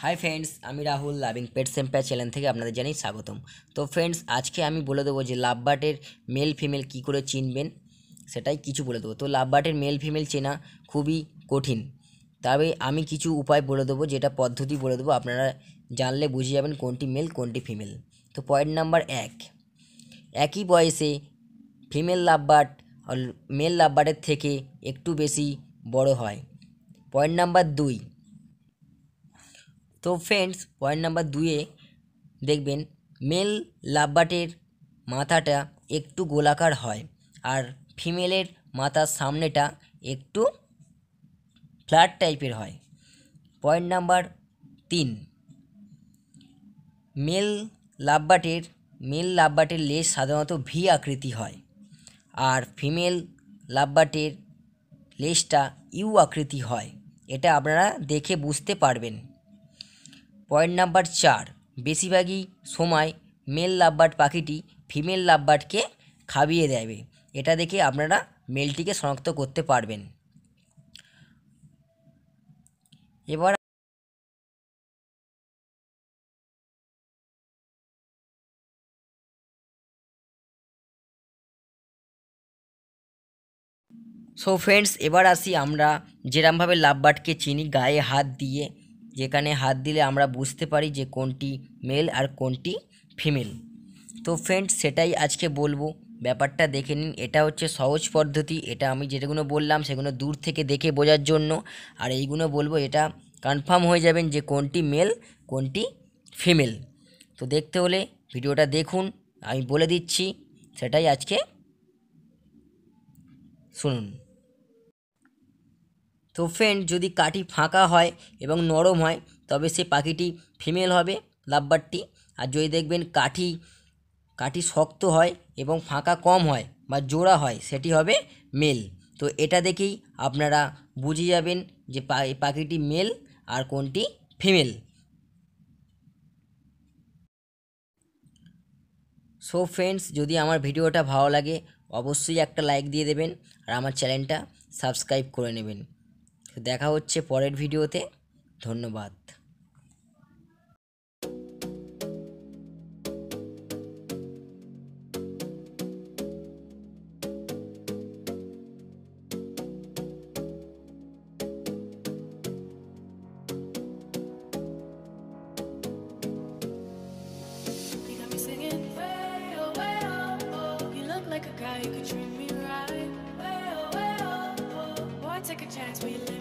Hi friends आमी Rahul लाविंग pets empire channel থেকে আপনাদের জানাই স্বাগতম। তো फ्रेंड्स আজকে আমি বলে দেবো যে লাভবার্ডের মেল ফিমেল কি করে চিনবেন সেটাই কিছু বলে দেবো। তো লাভবার্ডের মেল ফিমেল চেনা খুবই কঠিন, তবে আমি কিছু উপায় বলে দেবো, যেটা পদ্ধতি বলে দেবো, আপনারা জানলে বুঝে যাবেন কোনটি মেল কোনটি ফিমেল। তো পয়েন্ট নাম্বার 1, একই বয়সে ফিমেল লাভবার্ড মেল লাভবার্ডের থেকে একটু বেশি বড় হয়। পয়েন্ট নাম্বার 2, তো ফ্রেন্ডস পয়েন্ট নাম্বার 2-এ দেখবেন মেল লাভবার্ডের মাথাটা একটু গোলাকার হয় আর ফিমেলের মাথার সামনেটা একটু ফ্ল্যাট টাইপের হয়। পয়েন্ট নাম্বার 3, মেল লাভবার্ডের লেজ সাধারণত ভি আকৃতি হয় আর ফিমেল লাভবার্ডের লেজটা ইউ আকৃতি হয়। এটা আপনারা দেখে বুঝতে পারবেন। পয়েন্ট নাম্বার 4, বেশিরভাগই সময় মেল লাভবার্ড পাখিটি ফিমেল লাভবার্ডকে খাইয়ে দেবে, এটা দেখে আপনারা মেলটিকে শনাক্ত করতে পারবেন। এবার সো ফ্রেন্ডস এবার আসি আমরা যেরমভাবে লাভবার্ডকে চিনি গায়ে হাত দিয়ে, যেখানে হাত দিলে আমরা বুঝতে পারি যে কোনটি মেল আর কোনটি ফিমেল। তো ফ্রেন্ডস সেটাই আজকে বলবো, ব্যাপারটা দেখে নিন। এটা হচ্ছে সহজ পদ্ধতি, এটা আমি যেগুলো বললাম সেগুলো দূর থেকে দেখে বোঝার জন্য, আর এইগুলো বলবো এটা কনফার্ম হয়ে যাবেন যে কোনটি মেল কোনটি ফিমেল। তো দেখতে হলে ভিডিওটা দেখুন, আমি বলে দিচ্ছি, সেটাই আজকে শুনুন। তো ফ্রেন্ড যদি কাঠি ফাঁকা হয় এবং নরম হয় তবে সে পাখিটি ফিমেল হবে লাভবার্ডটি, আর যদি দেখবেন কাঠি শক্ত হয় এবং ফাঁকা কম হয় বা জোড়া হয় সেটি হবে মেল। তো এটা দেখেই আপনারা বুঝে যাবেন যে পাখিটি মেল আর কোনটি ফিমেল। সো ফ্রেন্ডস যদি আমার ভিডিওটা ভালো লাগে অবশ্যই একটা লাইক দিয়ে দেবেন আর আমার চ্যানেলটা সাবস্ক্রাইব করে নেবেন। তো দেখা হচ্ছে পরের ভিডিওতে, ধন্যবাদ। You got me singing way oh, oh. You look like a guy who could treat me right. Way oh, oh. Boy, take a chance, will you